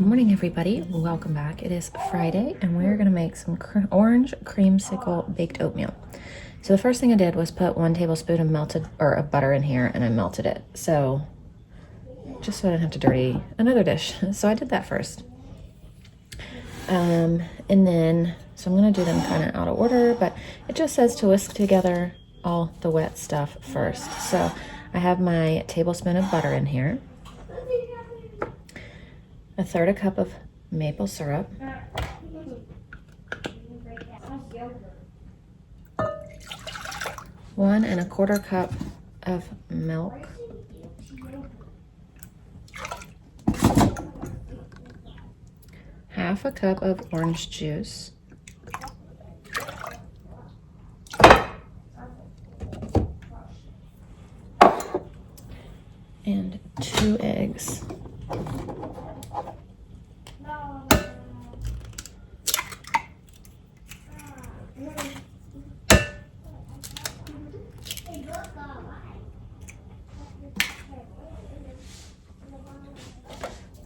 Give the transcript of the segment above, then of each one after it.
Good morning, everybody. Welcome back. It is Friday, and we're going to make some orange creamsicle baked oatmeal. So the first thing I did was put 1 tablespoon of butter in here, and I melted it. So just so I didn't have to dirty another dish. So I did that first. And then, so I'm going to do them kind of out of order, but it just says to whisk together all the wet stuff first. So I have my tablespoon of butter in here. 1/3 cup of maple syrup, 1 1/4 cup of milk, 1/2 cup of orange juice, and 2 eggs.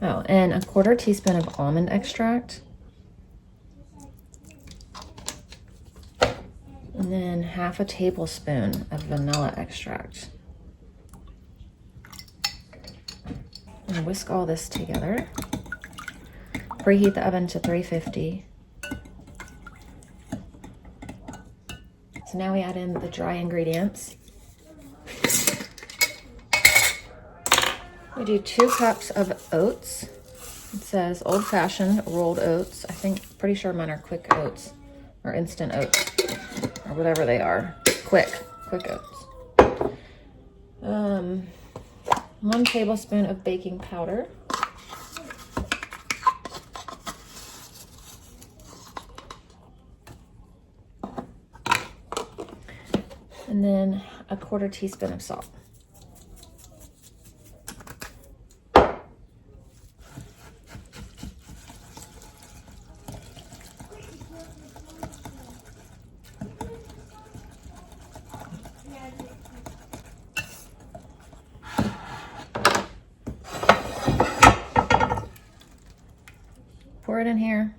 Oh, and 1/4 teaspoon of almond extract. And then 1/2 tablespoon of vanilla extract. And whisk all this together. Preheat the oven to 350. So now we add in the dry ingredients. We do 2 cups of oats. It says old-fashioned rolled oats. Pretty sure mine are quick oats or instant oats or whatever they are. Quick oats. 1 tablespoon of baking powder. And then 1/4 teaspoon of salt. Pour it in here,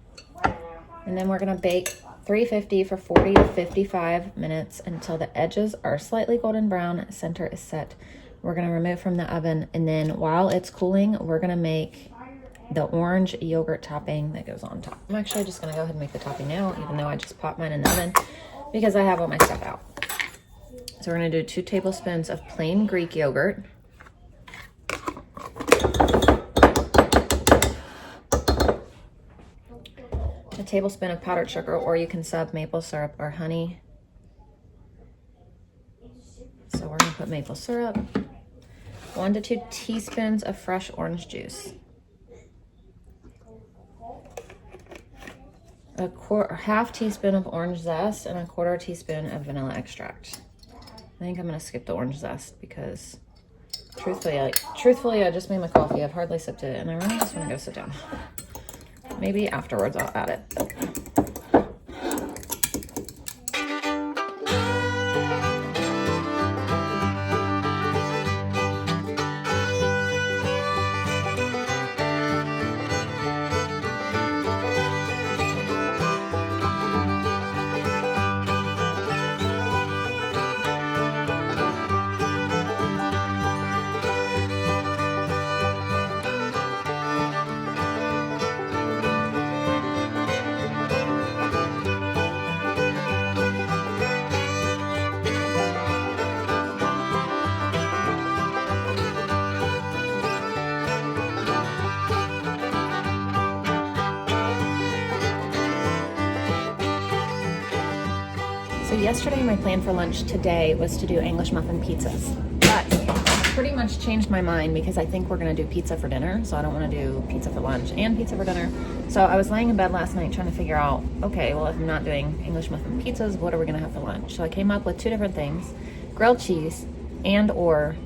and then we're going to bake 350 for 40 to 55 minutes until the edges are slightly golden brown, center is set. We're going to remove from the oven, and then while it's cooling, we're going to make the orange yogurt topping that goes on top. I'm actually just going to go ahead and make the topping now, even though I just popped mine in the oven because I have all my stuff out. So we're going to do 2 tablespoons of plain Greek yogurt. A tablespoon of powdered sugar, or you can sub maple syrup or honey. So we're going to put maple syrup. 1 to 2 teaspoons of fresh orange juice. A 1/2 teaspoon of orange zest and 1/4 teaspoon of vanilla extract. I think I'm going to skip the orange zest because truthfully, I just made my coffee. I've hardly sipped it, and I really just want to go sit down. Maybe afterwards I'll add it. So yesterday my plan for lunch today was to do English muffin pizzas, but I pretty much changed my mind because I think we're gonna do pizza for dinner. So I don't wanna do pizza for lunch and pizza for dinner. So I was laying in bed last night trying to figure out, okay, well, if I'm not doing English muffin pizzas, what are we gonna have for lunch? So I came up with 2 different things: grilled cheese and or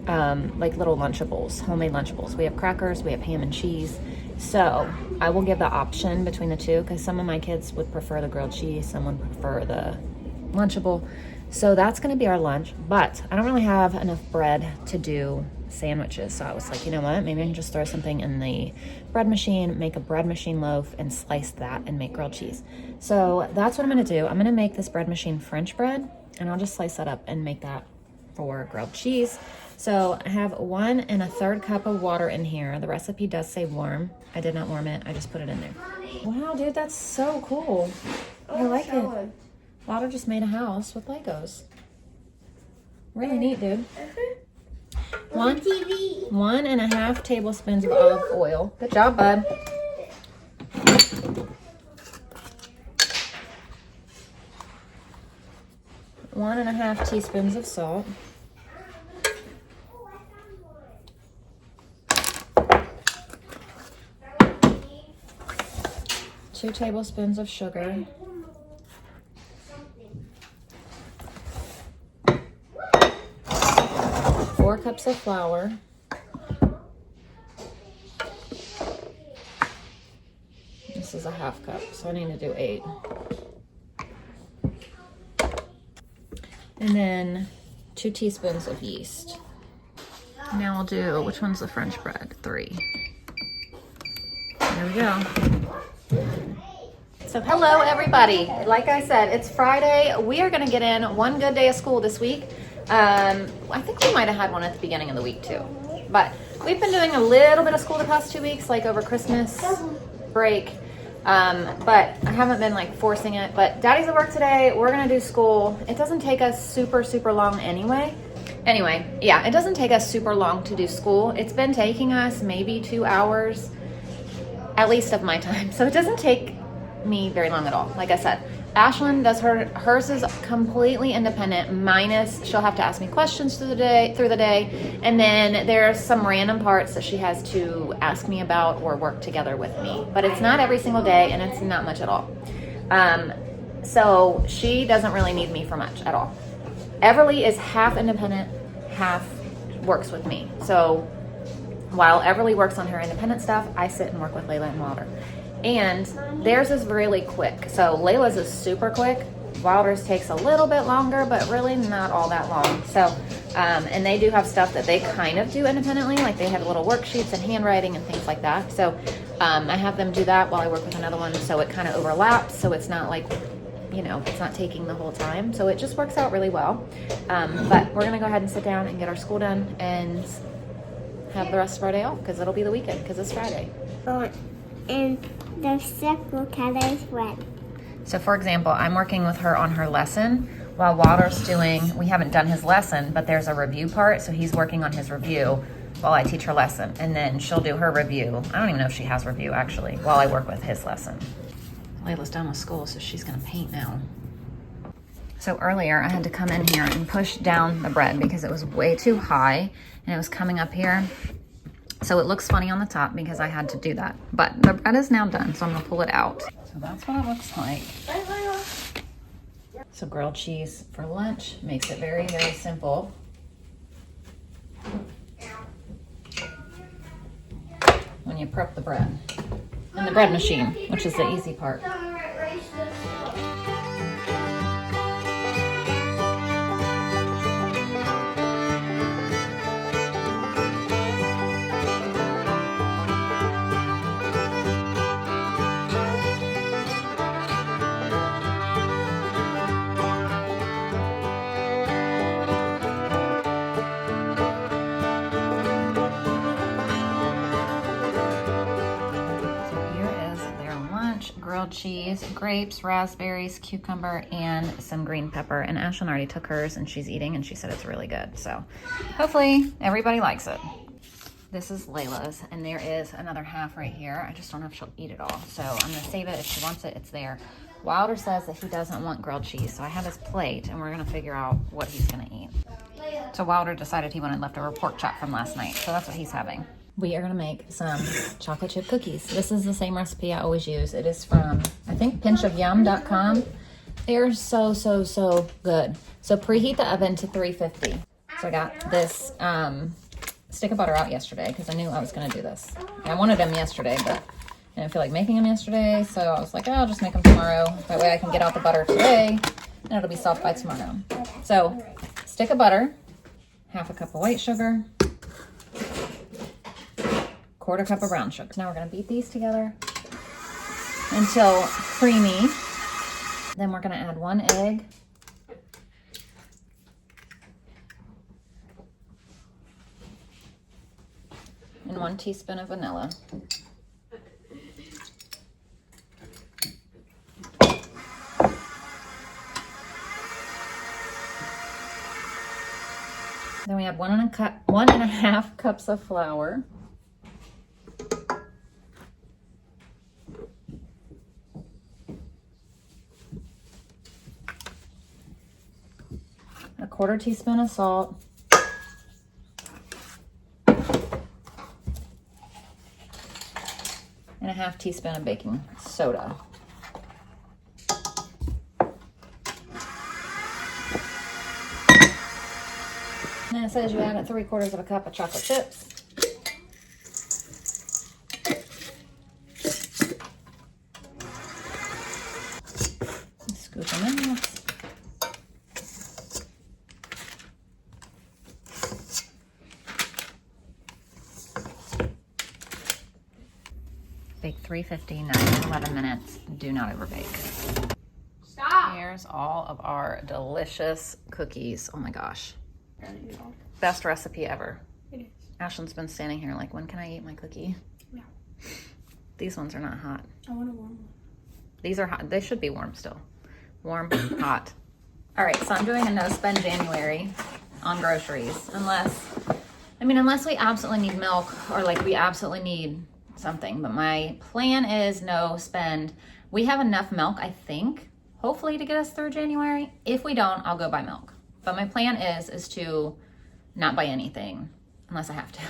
like little Lunchables, homemade Lunchables. We have crackers, we have ham and cheese. So I will give the option between the 2 because some of my kids would prefer the grilled cheese, some would prefer the Lunchable. So that's going to be our lunch, but I don't really have enough bread to do sandwiches. So I was like, you know what, maybe I can just throw something in the bread machine, make a bread machine loaf, and slice that and make grilled cheese. So that's what I'm gonna do. I'm gonna make this bread machine French bread, and I'll just slice that up and make that for grilled cheese. So I have 1 1/3 cup of water in here. The recipe does say warm. I did not warm it, I just put it in there. Wow, dude, that's so cool. I like it. Lauder just made a house with Legos. Really neat, dude. 1 1/2 tablespoons of olive oil. Good job, bud. 1 1/2 teaspoons of salt. 2 tablespoons of sugar. 4 cups of flour. This is a 1/2 cup, so I need to do 8. And then 2 teaspoons of yeast. Now I'll do, which one's the French bread? 3. There we go. So hello everybody. Like I said, it's Friday. We are gonna get in one good day of school this week. I think we might have had one at the beginning of the week too. But we've been doing a little bit of school the past 2 weeks, like over Christmas break. But I haven't been like forcing it. But Daddy's at work today. We're gonna do school. It doesn't take us super long anyway. Anyway, yeah, it doesn't take us super long to do school. It's been taking us maybe 2 hours, at least of my time. So it doesn't take me very long at all. Like I said, Ashlyn does hers is completely independent, minus she'll have to ask me questions through the day, and then there's some random parts that she has to ask me about or work together with me. But it's not every single day, and it's not much at all. So she doesn't really need me for much at all. Everly is half independent, half works with me. So while Everly works on her independent stuff, I sit and work with Layla and Wilder. And theirs is really quick. So Layla's is super quick. Wilder's takes a little bit longer, but really not all that long. So, and they do have stuff that they kind of do independently, like they have little worksheets and handwriting and things like that. So I have them do that while I work with another one. So it kind of overlaps. So it's not like, you know, it's not taking the whole time. So it just works out really well. But we're gonna go ahead and sit down and get our school done and have the rest of our day off, because it'll be the weekend, because it's Friday. And the circle colors red. So for example, I'm working with her on her lesson while Wilder's doing, we haven't done his lesson, but there's a review part. So he's working on his review while I teach her lesson, and then she'll do her review. I don't even know if she has review actually, while I work with his lesson. Layla's done with school, so she's gonna paint now. So earlier I had to come in here and push down the bread because it was way too high and it was coming up here. So it looks funny on the top because I had to do that. But the bread is now done, so I'm gonna pull it out. So that's what it looks like. So grilled cheese for lunch makes it very simple. When you prep the bread in the bread machine, which is the easy part. Grilled cheese, grapes, raspberries, cucumber, and some green pepper. And Ashlyn already took hers and she's eating and she said it's really good. So hopefully everybody likes it. This is Layla's, and there is another half right here. I just don't know if she'll eat it all. So I'm gonna save it. If she wants it, it's there. Wilder says that he doesn't want grilled cheese. So I have his plate and we're gonna figure out what he's gonna eat. So Wilder decided he wanted leftover pork chop from last night. So that's what he's having. We are gonna make some chocolate chip cookies. This is the same recipe I always use. It is from, I think, pinchofyum.com. They're so good. So preheat the oven to 350. So I got this stick of butter out yesterday because I knew I was gonna do this. And I wanted them yesterday, but I didn't feel like making them yesterday. So I was like, oh, I'll just make them tomorrow. That way I can get out the butter today and it'll be soft by tomorrow. So stick of butter, 1/2 cup of white sugar, 1/4 cup of brown sugar. Now we're gonna beat these together until creamy. Then we're gonna add 1 egg. And 1 teaspoon of vanilla. Then we have 1.5 cups of flour. A 1/4 teaspoon of salt. And a 1/2 teaspoon of baking soda. And it says you add 3/4 cup of chocolate chips. Scoop them in. Bake 350, 9 to 11 minutes. Do not overbake. Stop. Here's all of our delicious cookies. Oh my gosh. Best recipe ever. It is. Ashlyn's been standing here like, when can I eat my cookie? No. These ones are not hot. I want a warm one. These are hot. They should be warm still. Warm, hot. All right, so I'm doing a no spend January on groceries. Unless we absolutely need milk or like we absolutely need something. But my plan is no spend. We have enough milk, I think, hopefully to get us through January. If we don't, I'll go buy milk. But my plan is to not buy anything unless I have to.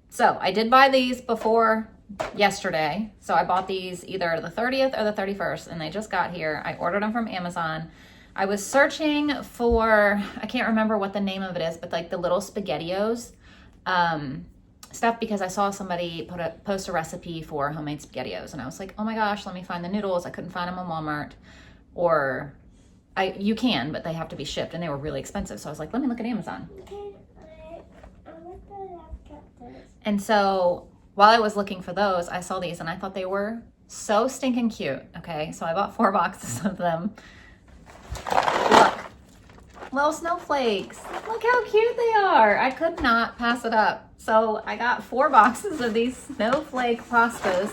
So I did buy these before yesterday. So I bought these either the 30th or the 31st and they just got here. I ordered them from Amazon. I was searching for, I can't remember what the name of it is, but like the little SpaghettiOs stuff, because I saw somebody post a recipe for homemade SpaghettiOs and I was like, oh my gosh, let me find the noodles. I couldn't find them in Walmart, or you can, but they have to be shipped and they were really expensive. So I was like, let me look at Amazon. And so while I was looking for those, I saw these and I thought they were so stinking cute. Okay, so I bought 4 boxes of them. Look, little snowflakes. Look how cute they are. I could not pass it up. So I got 4 boxes of these snowflake pastas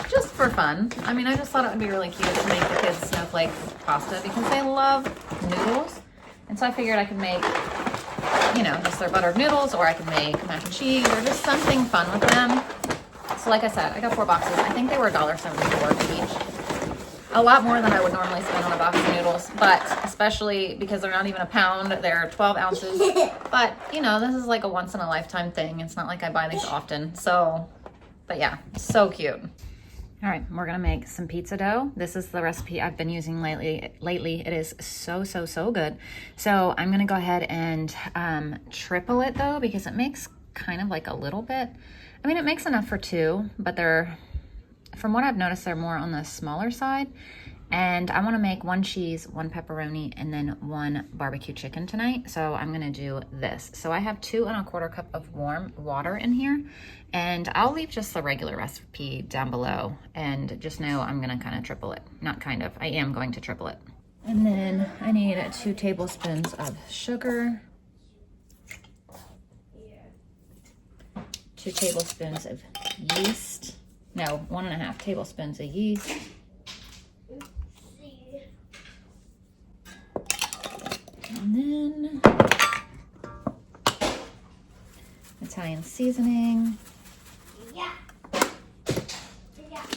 just for fun. I mean, I just thought it would be really cute to make the kids snowflake pasta because they love noodles. And so I figured I could make, just their buttered noodles, or I could make mac and cheese, or just something fun with them. So like I said, I got 4 boxes. I think they were $1.74 each. A lot more than I would normally spend on a box of noodles, but especially because they're not even a pound, they're 12 ounces. But, this is like a once in a lifetime thing. It's not like I buy these often. So, but yeah, so cute. All right, we're gonna make some pizza dough. This is the recipe I've been using lately. It is so good. So I'm gonna go ahead and triple it though, because it makes kind of like a little bit. I mean, it makes enough for 2, but from what I've noticed, they're more on the smaller side. And I wanna make 1 cheese, 1 pepperoni, and then 1 barbecue chicken tonight. So I'm gonna do this. So I have 2 1/4 cup of warm water in here. And I'll leave just the regular recipe down below. And just know I'm gonna kind of triple it. Not kind of, I am going to triple it. And then I need 2 tablespoons of sugar. 2 tablespoons of yeast. No, 1.5 tablespoons of yeast. And then Italian seasoning,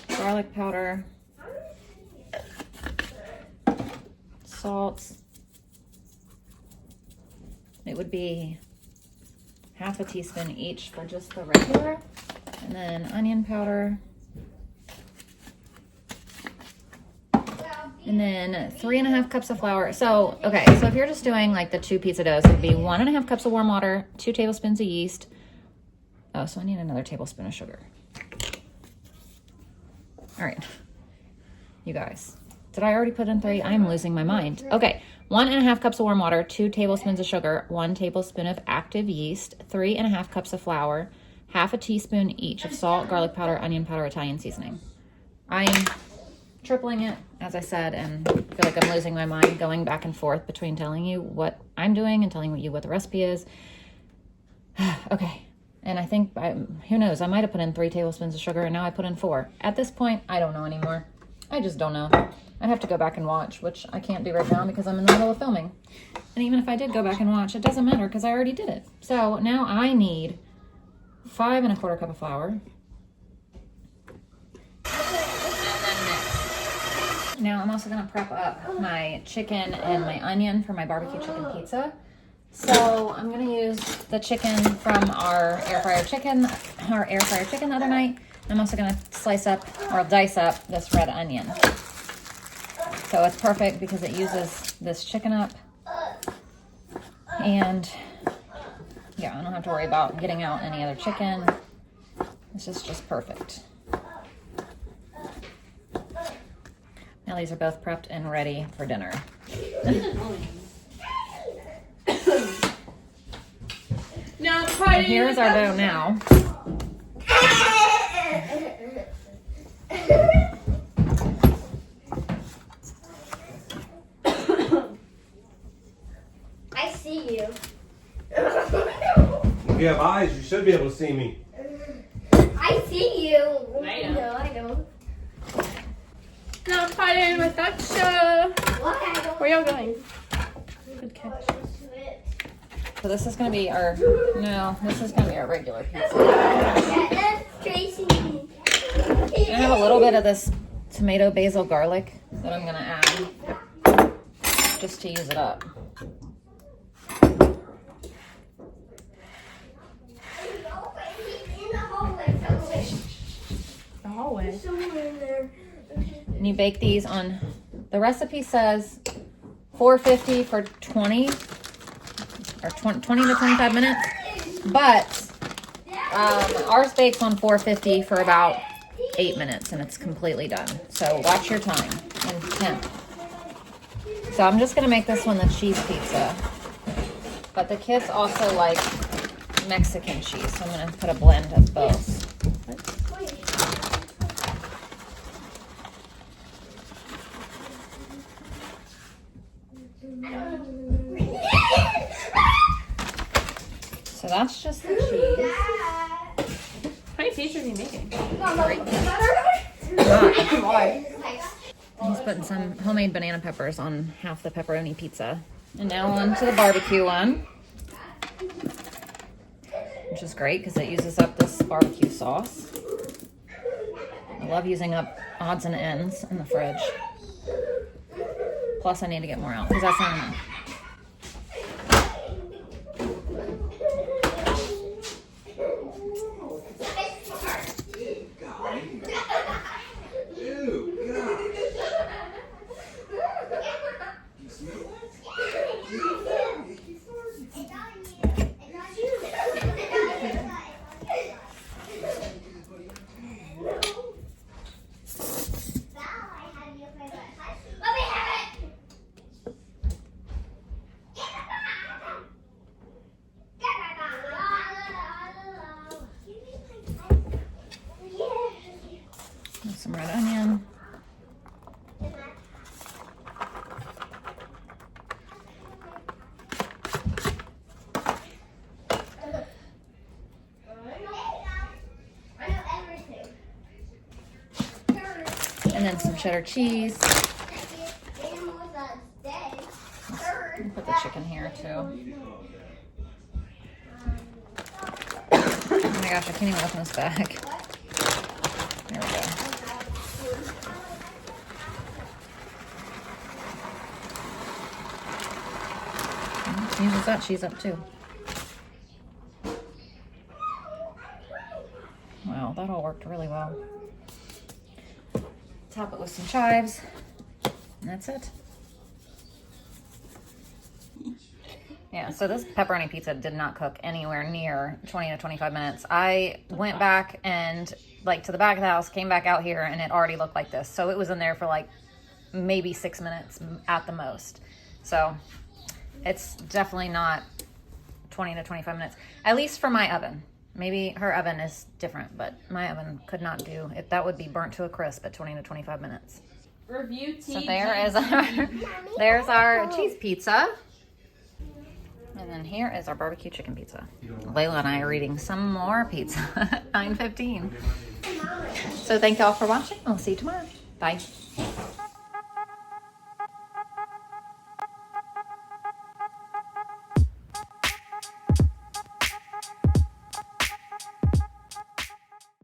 garlic powder, salt. It would be 1/2 teaspoon each for just the regular, and then onion powder. And then 3.5 cups of flour. So, okay, so if you're just doing like the 2 pizza doughs, it would be 1.5 cups of warm water, 2 tablespoons of yeast. Oh, so I need another tablespoon of sugar. All right, you guys, did I already put in 3? I'm losing my mind. Okay, 1.5 cups of warm water, 2 tablespoons of sugar, 1 tablespoon of active yeast, 3.5 cups of flour, half a teaspoon each of salt, garlic powder, onion powder, Italian seasoning. I'm tripling it, as I said, and I feel like I'm losing my mind going back and forth between telling you what I'm doing and telling you what the recipe is. Okay. And I think, who knows, I might have put in 3 tablespoons of sugar and now I put in 4. At this point, I don't know anymore. I just don't know. I'd have to go back and watch, which I can't do right now because I'm in the middle of filming. And even if I did go back and watch, it doesn't matter because I already did it. So now I need 5 1/4 cup of flour. Now I'm also gonna prep up my chicken and my onion for my barbecue chicken pizza. So I'm gonna use the chicken from our air fryer chicken the other night. I'm also gonna slice up or dice up this red onion. So it's perfect because it uses this chicken up. And yeah, I don't have to worry about getting out any other chicken. This is just perfect. Now these are both prepped and ready for dinner. And here's our dough now. I see you. If you have eyes, you should be able to see me. I see you. I know. No, I don't. Now fighting with Daksha. Why? Where y'all going? Good catch. So this is gonna be our regular pizza. That's Tracy. I have a little bit of this tomato basil garlic that I'm gonna add just to use it up. The hallway. Somewhere in there. And you bake these on, the recipe says 450 for 20 to 25 minutes, but ours bakes on 450 for about 8 minutes and it's completely done. So watch your time and temp. So I'm just gonna make this one the cheese pizza, but the kids also like Mexican cheese, so I'm gonna put a blend of both. So that's just the cheese. How many pieces are you making? He's putting some homemade banana peppers on half the pepperoni pizza. And now on to the barbecue one, which is great because it uses up this barbecue sauce. I love using up odds and ends in the fridge. Plus I need to get more out because that's not enough. Some red onion. And then some cheddar cheese. Put the chicken here too. Oh my gosh, I can't even open this bag. There we go. Uses that cheese up too. Wow, that all worked really well. Top it with some chives, and that's it. Yeah, so this pepperoni pizza did not cook anywhere near 20 to 25 minutes. I went back and like to the back of the house, came back out here, and it already looked like this. So it was in there for like maybe 6 minutes at the most. So it's definitely not 20 to 25 minutes, at least for my oven. Maybe her oven is different, but my oven could not do it. That would be burnt to a crisp at 20 to 25 minutes. Review tea. So there's our cheese pizza. And then here is our barbecue chicken pizza. Layla and I are eating some more pizza at 9:15. So thank y'all for watching. We'll see you tomorrow. Bye.